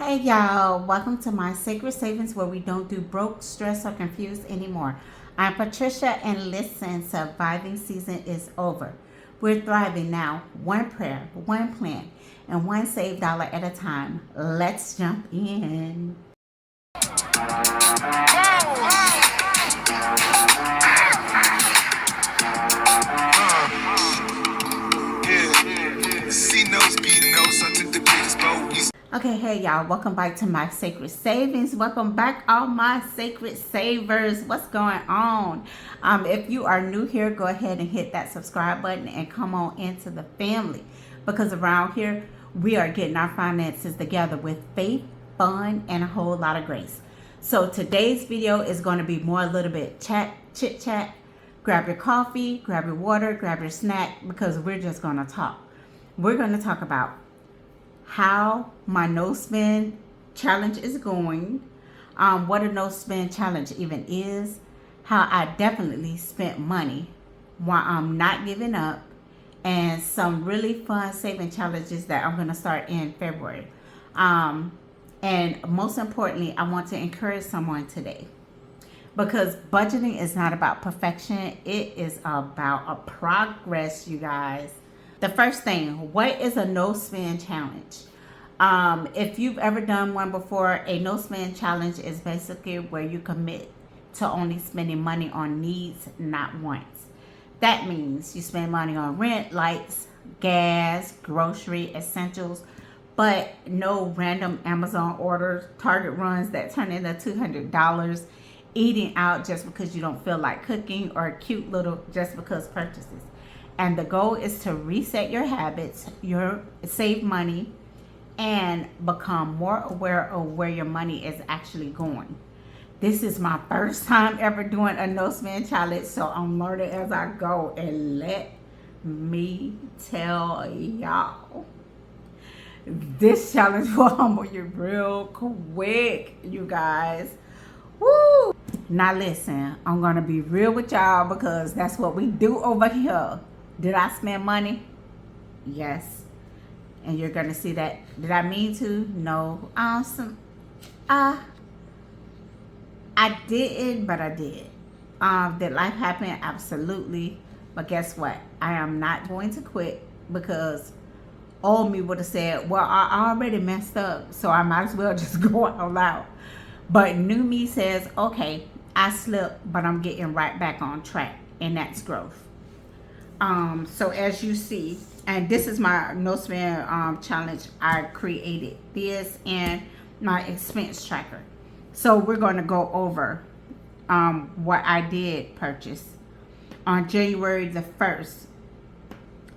Hey y'all, welcome to my Sacred Savings where we don't do broke, stressed, or confused anymore. I'm Patricia, and listen, surviving season is over. We're thriving now, one prayer, one plan, and one saved dollar at a time. Let's jump in. Okay, hey y'all, welcome back to my Sacred Savings. Welcome back, all my sacred savers. What's going on? If you are new here, go ahead and hit that subscribe button and come on into the family, because around here we are getting our finances together with faith, fun, and a whole lot of grace. So today's video is going to be more a little bit chit chat. Grab your coffee, grab your water, grab your snack, because we're just going to talk. We're going to talk about how my no spend challenge is going, what a no spend challenge even is, how I definitely spent money while I'm not giving up, and some really fun saving challenges that I'm going to start in February. And most importantly, I want to encourage someone today, because budgeting is not about perfection. It is about a progress, you guys. The first thing, what is a no spend challenge? If you've ever done one before, a no spend challenge is basically where you commit to only spending money on needs, not wants. That means you spend money on rent, lights, gas, grocery, essentials, but no random Amazon orders, Target runs that turn into $200, eating out just because you don't feel like cooking, or cute little just because purchases. And the goal is to reset your habits, save money, and become more aware of where your money is actually going. This is my first time ever doing a no spend challenge, so I'm learning as I go. And let me tell y'all, this challenge will humble you real quick, you guys. Woo! Now listen, I'm gonna be real with y'all, because that's what we do over here. Did I spend money? Yes. And you're gonna see that. Did I mean to? No. I didn't, but I did. Did life happen? Absolutely. But guess what? I am not going to quit, because old me would have said, well, I already messed up, so I might as well just go all out. But new me says, okay, I slipped, but I'm getting right back on track, and that's growth. So as you see, and this is my no spend challenge. I created this and my expense tracker. So we're going to go over what I did purchase on January the 1st.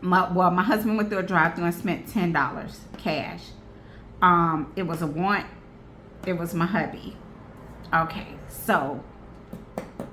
My husband went through a drive-thru and spent $10 cash. It was a want. It was my hubby. Okay, so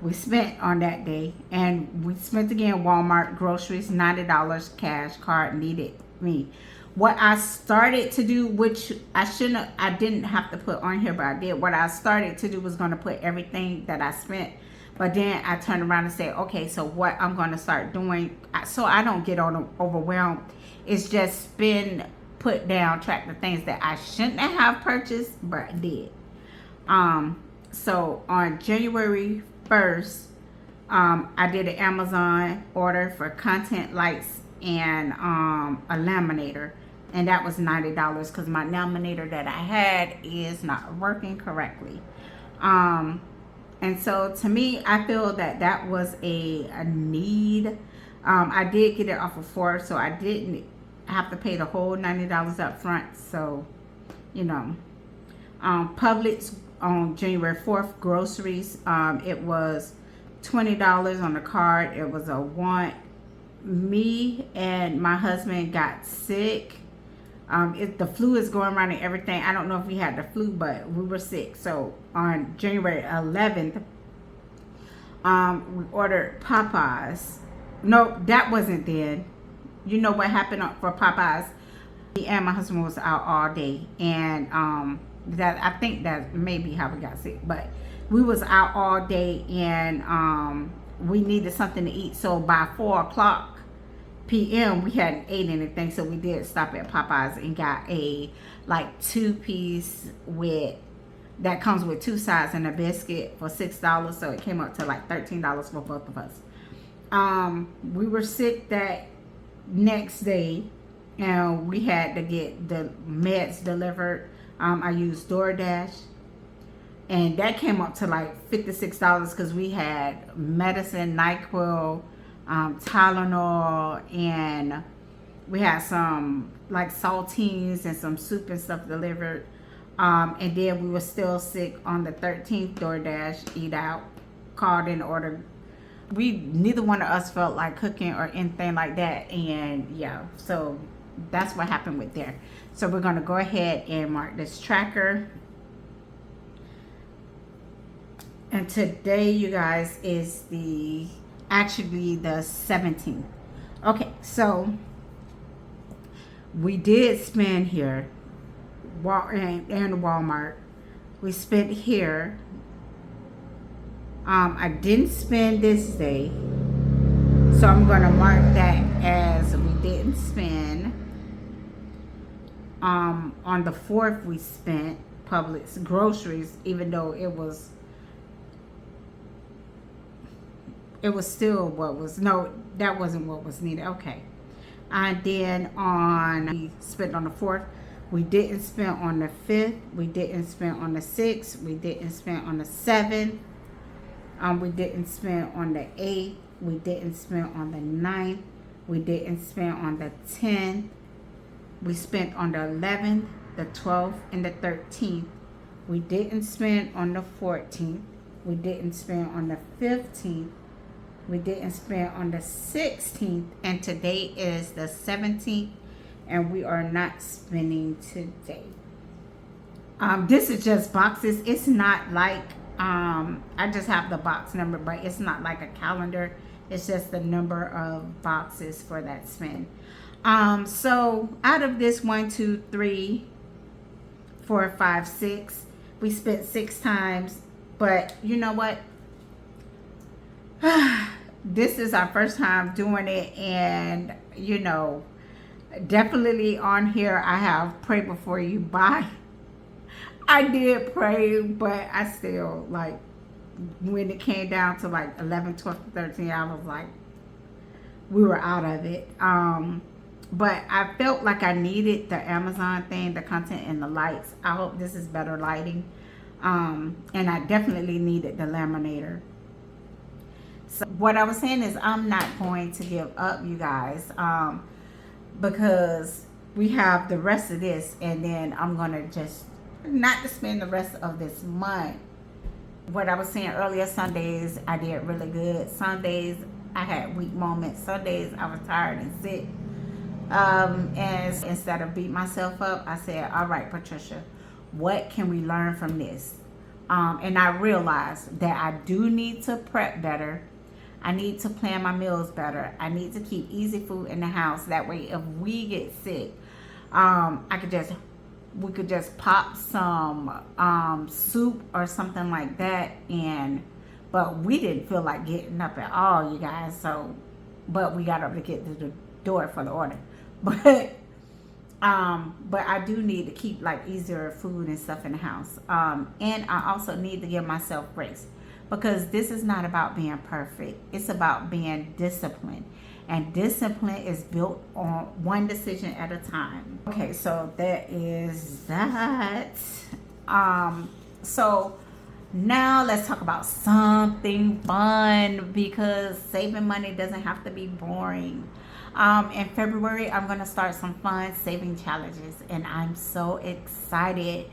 we spent on that day, and we spent again Walmart, groceries, $90 cash, card needed me. What I started to do, which I didn't have to put on here, but I did. What I started to do was going to put everything that I spent, but then I turned around and said, okay, so what I'm going to start doing, so I don't get overwhelmed, is just put down, track the things that I shouldn't have purchased, but I did. So on January 1st, I did an Amazon order for content lights and a laminator, and that was $90, because my laminator that I had is not working correctly. And so to me, I feel that was a need. I did get it off of Ford, so I didn't have to pay the whole $90 up front. So, you know, Publix on January 4th, groceries, it was $20 on the card. It was a want. Me and my husband got sick. The flu is going around and everything. I don't know if we had the flu, but we were sick. So on January 11th, we ordered Popeyes. No, that wasn't then. You know what happened for Popeyes? Me and my husband was out all day, and that, I think that may be how we got sick, but we was out all day, and we needed something to eat. So by 4 o'clock, p.m. we hadn't ate anything, so we did stop at Popeyes and got a like 2-piece with that comes with 2 sides and a biscuit for $6. So it came up to like $13 for both of us. We were sick that next day, and we had to get the meds delivered. I used DoorDash, and that came up to like $56 because we had medicine, NyQuil, Tylenol, and we had some like saltines and some soup and stuff delivered. And then we were still sick on the 13th. DoorDash, eat out, called in order. Neither one of us felt like cooking or anything like that, and yeah, so that's what happened with there. So we're going to go ahead and mark this tracker. And today, you guys, is actually the 17th. Okay, so we did spend here and Walmart. We spent here. I didn't spend this day, so I'm going to mark that as we didn't spend. On the 4th, we spent Publix groceries, even though it was still what was, no, that wasn't what was needed. Okay. And then we spent on the 4th. We didn't spend on the 5th. We didn't spend on the 6th. We didn't spend on the 7th. We didn't spend on the 8th. We didn't spend on the 9th. We didn't spend on the 10th. We spent on the 11th, the 12th, and the 13th. We didn't spend on the 14th. We didn't spend on the 15th. We didn't spend on the 16th. And today is the 17th. And we are not spending today. This is just boxes. It's not like, I just have the box number, but it's not like a calendar. It's just the number of boxes for that spend. So out of this 1, 2, 3, 4, 5, 6, we spent 6 times. But you know what? This is our first time doing it, and you know, definitely on here I have pray before you buy. I did pray, but I still, like, when it came down to like 11, 12, 13, I was like, we were out of it. But I felt like I needed the Amazon thing, the content and the lights. I hope this is better lighting. And I definitely needed the laminator. So what I was saying is I'm not going to give up, you guys, because we have the rest of this, and then I'm going to just not to spend the rest of this month. What I was saying earlier, Sundays I did really good. Sundays I had weak moments. Sundays I was tired and sick. And instead of beat myself up, I said, all right, Patricia, what can we learn from this? And I realized that I do need to prep better. I need to plan my meals better. I need to keep easy food in the house. That way, if we get sick, we could just pop some soup or something like that. But we didn't feel like getting up at all, you guys. So, but we got up to get to the door for the order. But I do need to keep like easier food and stuff in the house. And I also need to give myself grace, because this is not about being perfect. It's about being disciplined. And discipline is built on one decision at a time. Okay, so that is that. So now let's talk about something fun, because saving money doesn't have to be boring. In February, I'm going to start some fun saving challenges, and I'm so excited.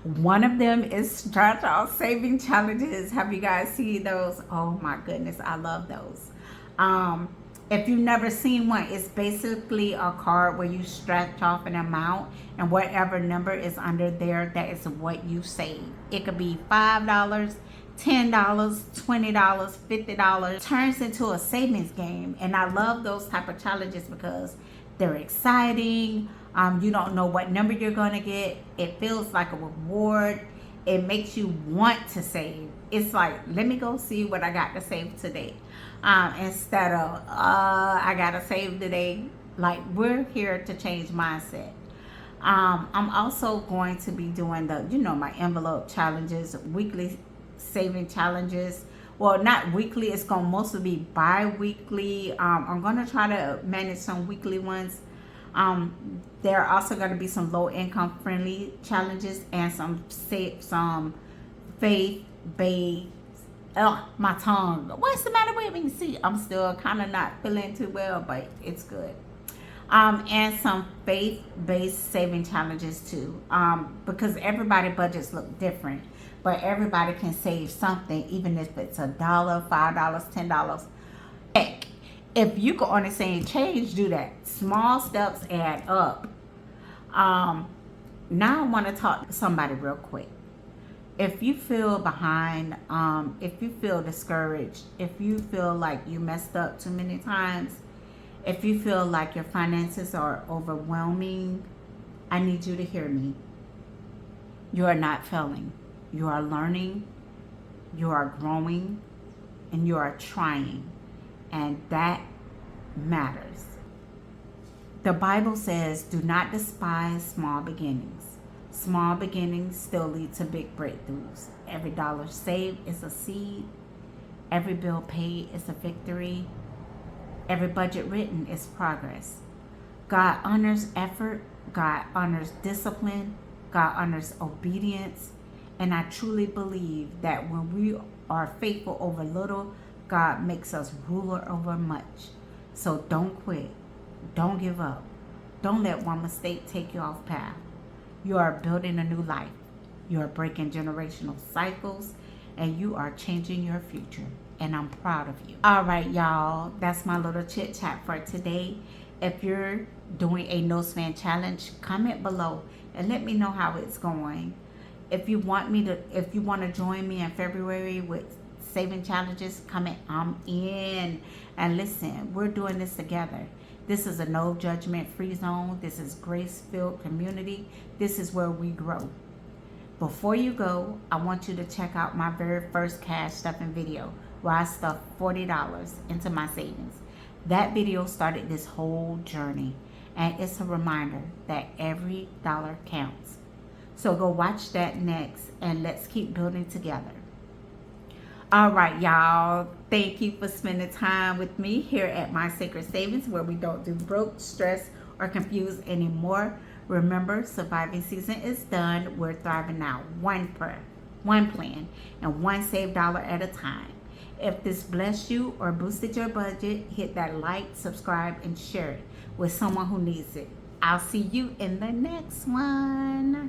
One of them is start off saving challenges. Have you guys seen those? Oh my goodness, I love those. If you've never seen one, it's basically a card where you stretch off an amount, and whatever number is under there, that is what you save. It could be $5, $10, $20, $50. Turns into a savings game, and I love those type of challenges because they're exciting. You don't know what number you're going to get. It feels like a reward. it makes you want to save. It's like, let me go see what I got to save today, instead of I gotta save today. Like, we're here to change mindset. I'm also going to be doing my envelope challenges, weekly saving challenges. Well, not weekly, it's going to mostly be bi-weekly. I'm going to try to manage some weekly ones. There are also going to be some low income friendly challenges and some faith based. Oh, my tongue. What's the matter with me? See, I'm still kind of not feeling too well, but it's good. And some faith-based saving challenges too, because everybody budgets look different, but everybody can save something, even if it's $1, $5, $10. Heck, if you can only save change, do that. Small steps add up. Now I want to talk to somebody real quick. If you feel behind, if you feel discouraged, if you feel like you messed up too many times, if you feel like your finances are overwhelming, I need you to hear me. You are not failing. You are learning, you are growing, and you are trying. And that matters. The Bible says, do not despise small beginnings. Small beginnings still lead to big breakthroughs. Every dollar saved is a seed. Every bill paid is a victory. Every budget written is progress. God honors effort. God honors discipline. God honors obedience. And I truly believe that when we are faithful over little, God makes us ruler over much. So don't quit. Don't give up. Don't let one mistake take you off path. You are building a new life. You are breaking generational cycles, and you are changing your future. And I'm proud of you. All right, y'all. That's my little chit chat for today. If you're doing a no spam challenge, comment below and let me know how it's going. If you want to join me in February with saving challenges, comment. I'm in. And listen, we're doing this together. This is a no judgment free zone. This is grace-filled community. This is where we grow. Before you go, I want you to check out my very first cash stuffing video where I stuffed $40 into my savings. That video started this whole journey, and it's a reminder that every dollar counts. So go watch that next, and let's keep building together. All right, y'all. Thank you for spending time with me here at My Sacred Savings, where we don't do broke, stressed, or confused anymore. Remember, surviving season is done. We're thriving now. One plan, and one saved dollar at a time. If this blessed you or boosted your budget, hit that like, subscribe, and share it with someone who needs it. I'll see you in the next one.